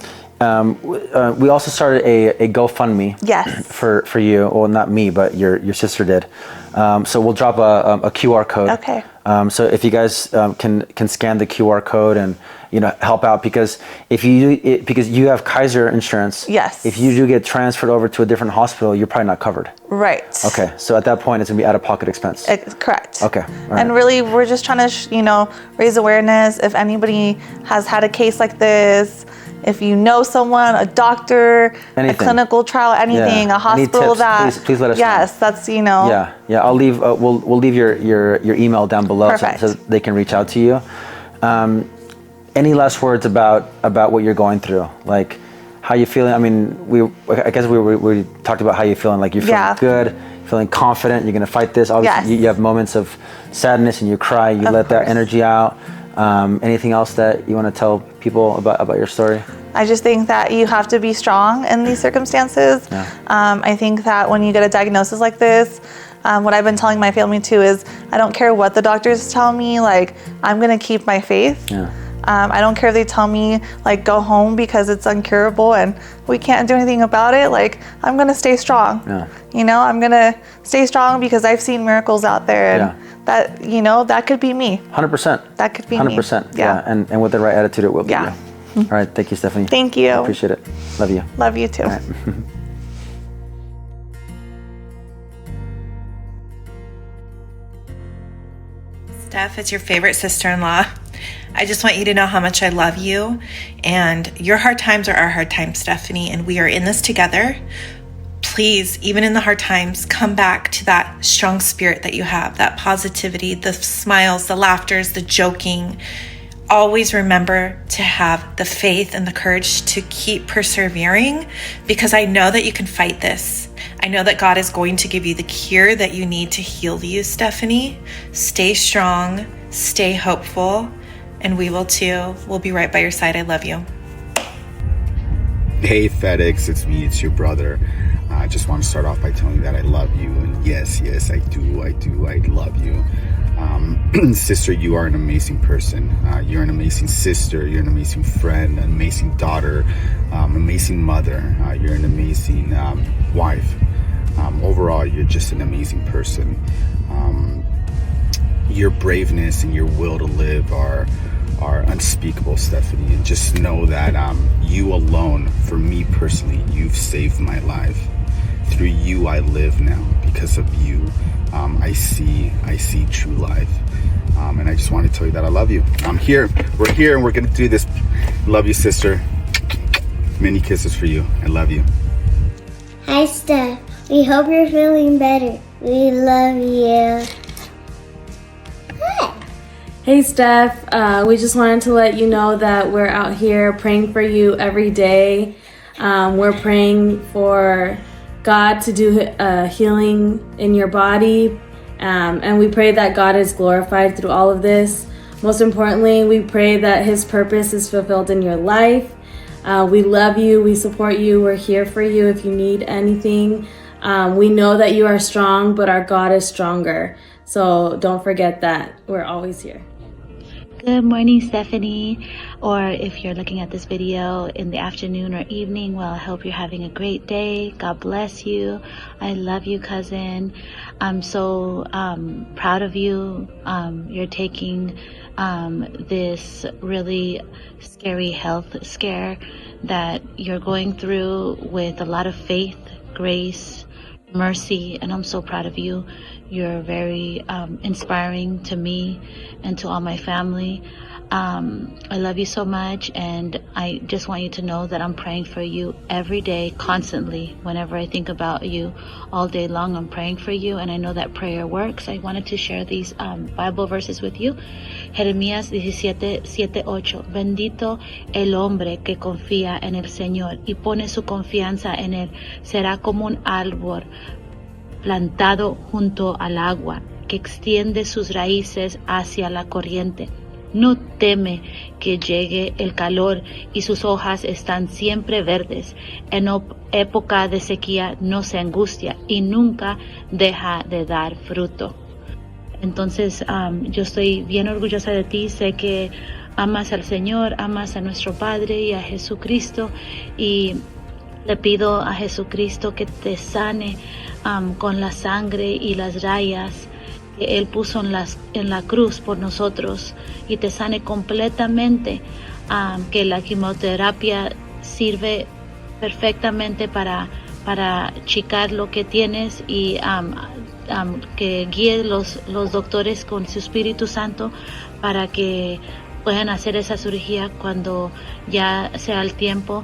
we also started a GoFundMe. Yes. For you. Well, not me, but your sister did. So we'll drop a QR code. Okay. So if you guys can scan the QR code and help out, because because you have Kaiser insurance. Yes. If you do get transferred over to a different hospital, you're probably not covered. Right. Okay. So at that point, it's gonna be out-of-pocket expense. Correct. Okay. All right. And really, we're just trying to raise awareness. If anybody has had a case like this, if you know someone, a doctor, anything. A clinical trial, anything, a hospital, please let us know. Yes, that's Yeah. I'll leave. We'll leave your email down below so they can reach out to you. Any last words about what you're going through? Like, how you feeling? I mean, I guess we talked about how you're feeling. Like, you're feeling good, feeling confident. You're gonna fight this. Obviously, you have moments of sadness and you cry. You let that energy out. Anything else that you want to tell people about your story? I just think that you have to be strong in these circumstances. I think that when you get a diagnosis like this, what I've been telling my family too is, I don't care what the doctors tell me, like, I'm gonna keep my faith. I don't care if they tell me, like, go home because it's incurable and we can't do anything about it. Like, I'm gonna stay strong. I'm gonna stay strong because I've seen miracles out there, and that that could be me. 100%. That could be 100%. me. Yeah. And with the right attitude, it will be you. All right. Thank you, Stephanie. Thank you. I appreciate it. Love you. Love you too. All right. Steph, it's your favorite sister-in-law. I just want you to know how much I love you, and your hard times are our hard times, Stephanie, and we are in this together. Please, even in the hard times, come back to that strong spirit that you have, that positivity, the smiles, the laughters, the joking. Always remember to have the faith and the courage to keep persevering, because I know that you can fight this. I know that God is going to give you the cure that you need to heal you, Stephanie. Stay strong, stay hopeful, and we will too. We'll be right by your side. I love you. Hey FedEx, it's me, it's your brother. I just want to start off by telling you that I love you, and yes, I do, I love you. Sister, you are an amazing person. You're an amazing sister, you're an amazing friend, an amazing daughter, amazing mother, you're an amazing wife. Overall, you're just an amazing person. Your braveness and your will to live are unspeakable, Stephanie, and just know that you alone, for me personally, you've saved my life. Through you I live now. Because of you, I see true life. And I just want to tell you that I love you. I'm here, we're here, and we're gonna do this. Love you, sister. Many kisses for you. I love you. Hi, Steph. We hope you're feeling better. We love you. Hi. Hey Steph, we just wanted to let you know that we're out here praying for you every day. We're praying for God to do healing in your body, and we pray that God is glorified through all of this. Most importantly, we pray that His purpose is fulfilled in your life. We love you, we support you, we're here for you if you need anything. We know that you are strong, but our God is stronger. So don't forget that. We're always here. Good morning, Stephanie. Or if you're looking at this video in the afternoon or evening, well, I hope you're having a great day. God bless you. I love you, cousin. I'm so proud of you. You're taking this really scary health scare that you're going through with a lot of faith, grace, mercy, and I'm so proud of you. You're very inspiring to me and to all my family. I love you so much, and I just want you to know that I'm praying for you every day, constantly. Whenever I think about you all day long, I'm praying for you, and I know that prayer works. I wanted to share these Bible verses with you. Jeremías 17:7-8. Bendito el hombre que confía en el Señor y pone su confianza en Él. Será como un árbol plantado junto al agua, que extiende sus raíces hacia la corriente. no teme que llegue el calor y sus hojas están siempre verdes. En época de sequía no se angustia y nunca deja de dar fruto. Entonces yo estoy bien orgullosa de ti, sé que amas al Señor, amas a nuestro Padre y a Jesucristo, y le pido a Jesucristo que te sane con la sangre y las rayas que Él puso en la cruz por nosotros, y te sane completamente, que la quimioterapia sirve perfectamente para achicar lo que tienes, y que guíe los doctores con su Espíritu Santo para que puedan hacer esa cirugía cuando ya sea el tiempo,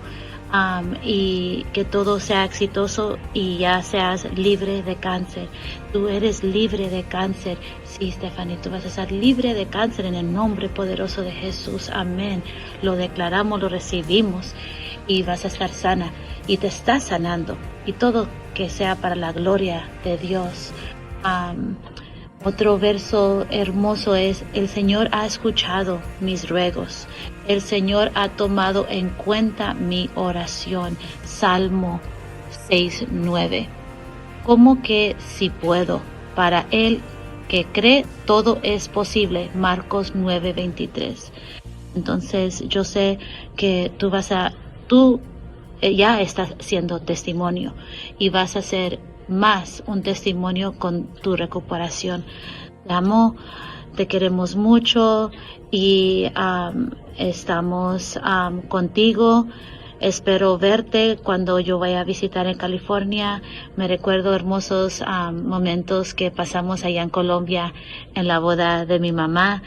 y que todo sea exitoso y ya seas libre de cáncer. Tú eres libre de cáncer. Sí, Stephanie, tú vas a ser libre de cáncer en el nombre poderoso de Jesús. Amén. Lo declaramos, lo recibimos, y vas a estar sana, y te estás sanando, y todo que sea para la gloria de Dios. Otro verso hermoso es: el Señor ha escuchado mis ruegos, el Señor ha tomado en cuenta mi oración. Salmo 6:9. ¿Cómo que si puedo? Para el que cree todo es posible. Marcos 9:23. Entonces yo sé que tú ya estás siendo testimonio, y vas a ser más un testimonio con tu recuperación. Te amo, te queremos mucho, y estamos contigo. Espero verte cuando yo vaya a visitar en California. Me recuerdo hermosos momentos que pasamos allá en Colombia en la boda de mi mamá,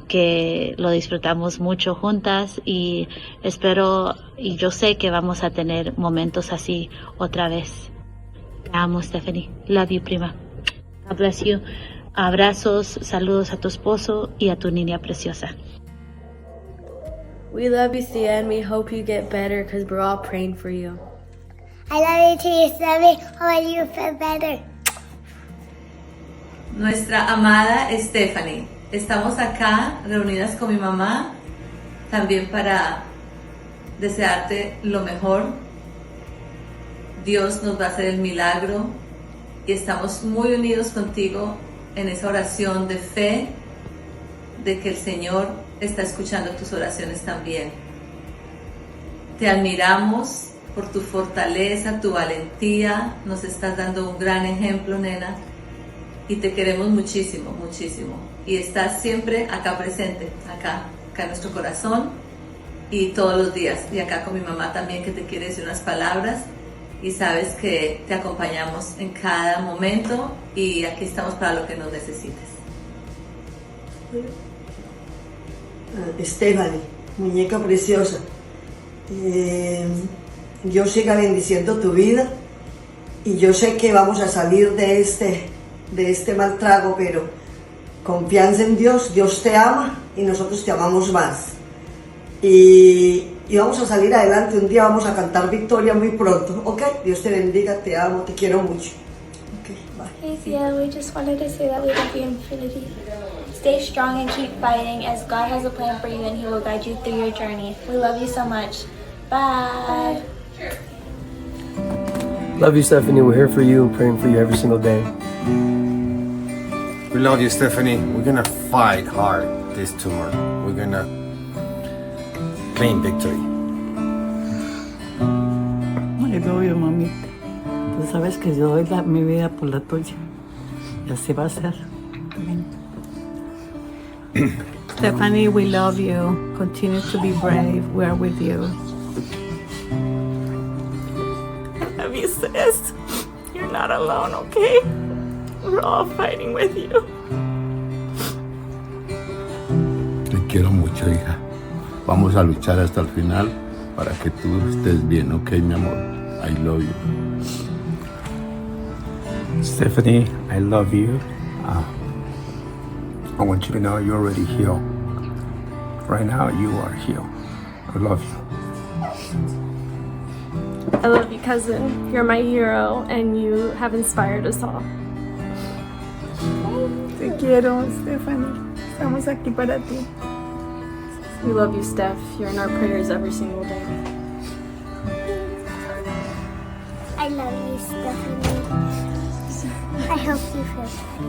que lo disfrutamos mucho juntas, y espero, y yo sé que vamos a tener momentos así otra vez. Te amo, Stephanie. Love you, prima. God bless you. Abrazos, saludos a tu esposo y a tu niña preciosa. We love you, Sia, and we hope you get better because we're all praying for you. I love you too, Stephanie. Hope you feel better. Nuestra amada Stephanie, estamos acá reunidas con mi mamá también para desearte lo mejor. Dios nos va a hacer el milagro, y estamos muy unidos contigo en esa oración de fe, de que el Señor está escuchando tus oraciones también. Te admiramos por tu fortaleza, tu valentía. Nos estás dando un gran ejemplo, nena, y te queremos muchísimo, muchísimo. Y estás siempre acá presente, acá en nuestro corazón, y todos los días. Y acá con mi mamá también, que te quiere decir unas palabras, y sabes que te acompañamos en cada momento, y aquí estamos para lo que nos necesites. Stephanie, muñeca preciosa, Dios siga bendiciendo tu vida, y yo sé que vamos a salir de este mal trago, pero confianza en Dios. Dios te ama y nosotros te amamos más, y vamos a salir adelante. Un día vamos a cantar victoria muy pronto, ¿ok? Dios te bendiga, te amo, te quiero mucho. Okay, bye. Hey, Sia, we just wanted to say that we love you in infinity. Stay strong and keep fighting, as God has a plan for you and He will guide you through your journey. We love you so much. Bye. Love you, Stephanie. We're here for you, praying for you every single day. We love you, Stephanie. We're gonna fight hard this tumor. We're gonna claim victory. I love you, mamita. Tú sabes que yo doy mi vida por la tuya. Y así va a ser. Amén. Stephanie, we love you. Continue to be brave. We are with you. I love you, sis. You're not alone, okay? We're all fighting with you. Te quiero mucho, hija. Vamos a luchar hasta el final para que tú estés bien, ¿ok, mi amor? I love you. Stephanie, I love you. I want you to know you're already healed. Right now, you are healed. I love you. I love you, cousin. You're my hero, and you have inspired us all. Te quiero, Stephanie. Estamos aquí para ti. We love you, Steph. You're in our prayers every single day. I love you, Stephanie. I hope you feel better.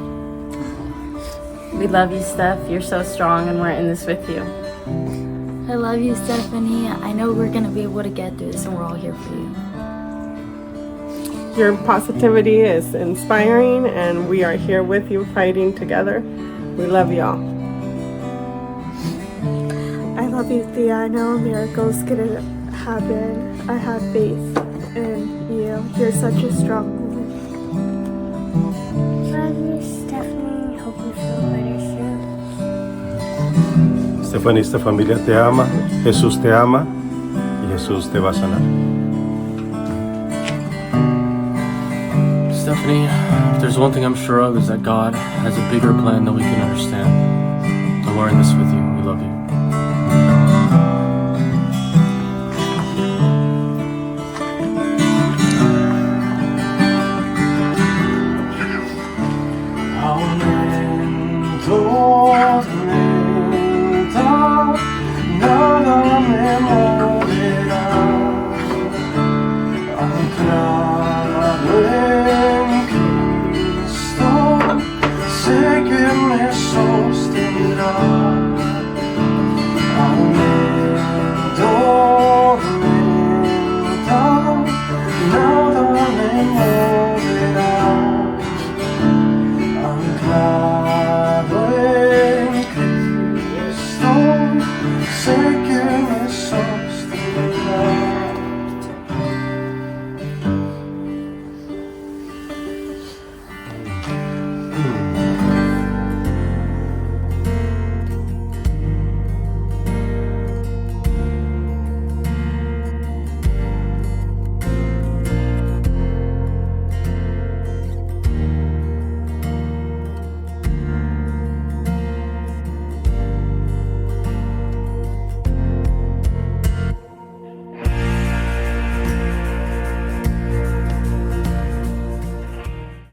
We love you, Steph. You're so strong, and we're in this with you. I love you, Stephanie. I know we're going to be able to get through this, and we're all here for you. Your positivity is inspiring, and we are here with you fighting together. We love y'all. I love you, Thea. I know miracles gonna happen. I have faith in you. You're such a strong woman. Love you, Stephanie. Hope you feel better soon. Stephanie, esta familia te ama, Jesús te ama y Jesús te va a sanar. Stephanie, if there's one thing I'm sure of is that God has a bigger plan than we can understand. And we're in this with you. We love you. Nada me moverá, anclado en Cristo, sé que me sostendrá.